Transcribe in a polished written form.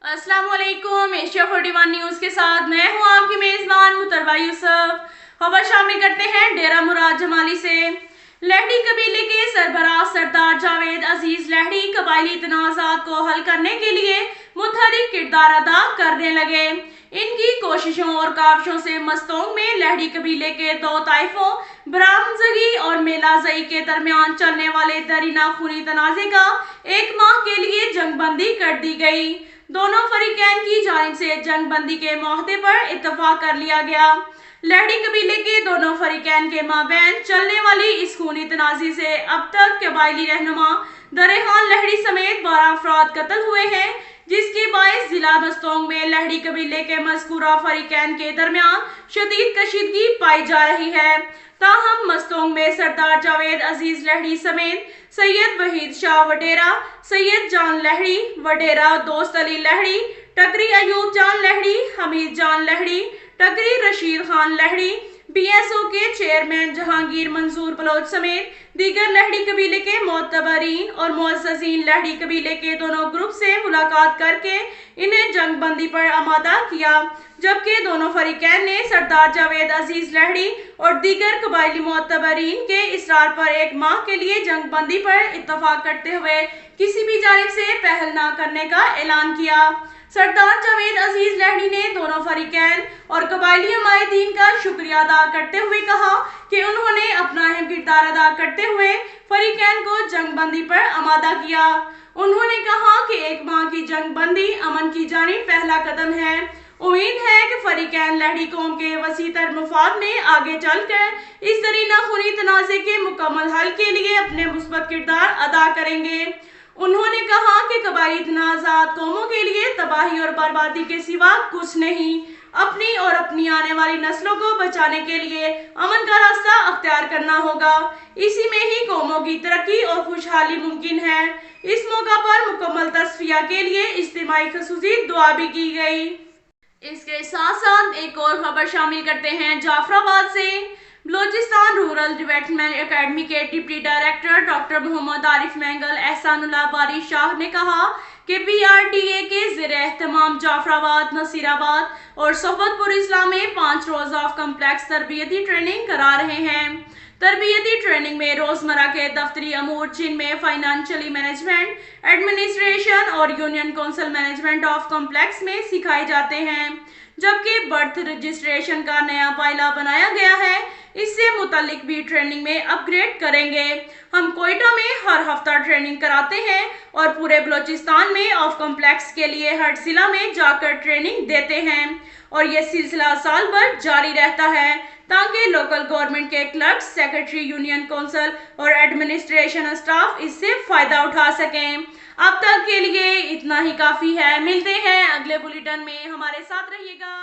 अस्सलाम वालेकुम। Asia 41 news के साथ मैं हूं आपकी मेज़बान मुतरबा यूसुफ। खबर शामिल करते हैं डेरा मुराद जमाली से। लहड़ी कबीले के सरबराह सरदार जावेद अजीज लहड़ी कबायली तनाज़ात को हल करने के लिए मुतहरिक किरदार अदा करने लगे। इनकी कोशिशों और काविशों से मस्तोंग में लहड़ी कबीले के दो ताइफों ब्राह्मणजगी और मेलाजई के दरमियान चलने वाले दरीना खूनी तनाज़े का 1 माह के लिए जंगबंदी कर दी गई। दोनों फरीकैन की जानिब से जंगबंदी के मुआहदे पर इत्तफाक कर लिया गया। लहड़ी कबीले के दोनों फरीकैन के माबैन चलने वाली इस खूनी तनाज़ी से अब तक कबायली रहनुमा दरेहान लहड़ी समेत 12 अफराद कत्ल हुए हैं, जिसके बायस जिला मस्तोंग में लहड़ी कबीले के मज़कूरा फरीकैन के दरमियान शदीद कशीदगी पाई जा रही है। ताहम मस्तोंग में सरदार जावेद अजीज लहड़ी समेत सैयद वहीद शाह वडेरा, सैयद जान लहड़ी वडेरा, दोस्त अली लहड़ी, टकरी अयूब जान लहड़ी, हमीद जान लहड़ी, टकरी रशीद खान लहड़ी, BSO के चेयरमैन जहांगीर मंसूर बलोच समेत दीगर लहड़ी कबीले के मोतबरीन और मुअज़्ज़ज़ीन लहड़ी कबीले के दोनों ग्रुप से मुलाकात करके इन्हें जंगबंदी पर आमादा किया, जबकि दोनों फरीकैन ने सरदार जावेद अजीज लहड़ी और दीगर कबायली मोतबरीन के इसरार पर 1 माह के लिए जंगबंदी पर इत्तफाक करते हुए किसी भी जानिब से पहल न करने का ऐलान किया। सरदार जावेद अजीज लहड़ी ने दोनों फरीकैन और कबायली हमायतीन का शुक्रिया अदा करते हुए कहा कि उन्होंने अपना अहम किरदार अदा करते हुए फरीकैन को जंगबंदी पर आमादा किया। उन्होंने कहा कि 1 माह की जंगबंदी अमन की जानिब पहला कदम है। उम्मीद है कि फरीकैन लहड़ी कौम के वसीतर मुफाद में आगे चलकर इस दरीना खूनी तनाज़े के मुकम्मल हल के लिए अपने मुस्बत किरदार अदा करेंगे। उन्होंने कहा कि कबायली तनाज़ात कौमों के लिए तबाही और बर्बादी के सिवा कुछ नहीं। अपनी और अपनी आने वाली नस्लों को बचाने के लिए अमन का रास्ता अख्तियार करना होगा। इसी में ही कौमों की तरक्की और खुशहाली मुमकिन है। इस मौका पर मुकम्मल तस्फिया के लिए इज्तिमाई खसूसी दुआ भी की गई। इसके साथ साथ एक और खबर शामिल करते हैं जाफराबाद से। बलोचिस्तान रूरल डेवलपमेंट एकेडमी के deputy director doctor Mohammad Arif Mengal Ehsanullah Bari Shah ने कहा कि PRDA के ज़ेर-ए-एहतमाम जाफराबाद, नसीराबाद और सोफतपुर इस्लाम में 5 रोज़ा ऑफ कम्प्लेक्स तरबियती ट्रेनिंग करा रहे हैं। तरबियती ट्रेनिंग में रोजमर्रा के दफ्तरी अमूर, जिनमें फाइनेंशियली मैनेजमेंट, एडमिनिस्ट्रेशन और union council management of complex में सिखाए जाते हैं, जबकि बर्थ रजिस्ट्रेशन का नया पायला बनाया गया है। इससे मुतालिक भी ट्रेनिंग में अपग्रेड करेंगे। हम कोयटा में हर हफ्ता ट्रेनिंग कराते हैं और पूरे बलोचिस्तान में ऑफ कॉम्प्लेक्स के लिए हर जिला में जाकर ट्रेनिंग देते हैं और ये सिलसिला साल भर जारी रहता है, ताकि लोकल गवर्नमेंट के क्लर्क, सेक्रेटरी, यूनियन काउंसिल और एडमिनिस्ट्रेशन स्टाफ इससे फायदा उठा सकें। अब तक के लिए इतना ही काफी है। मिलते हैं अगले बुलेटिन में, हमारे साथ रहिएगा।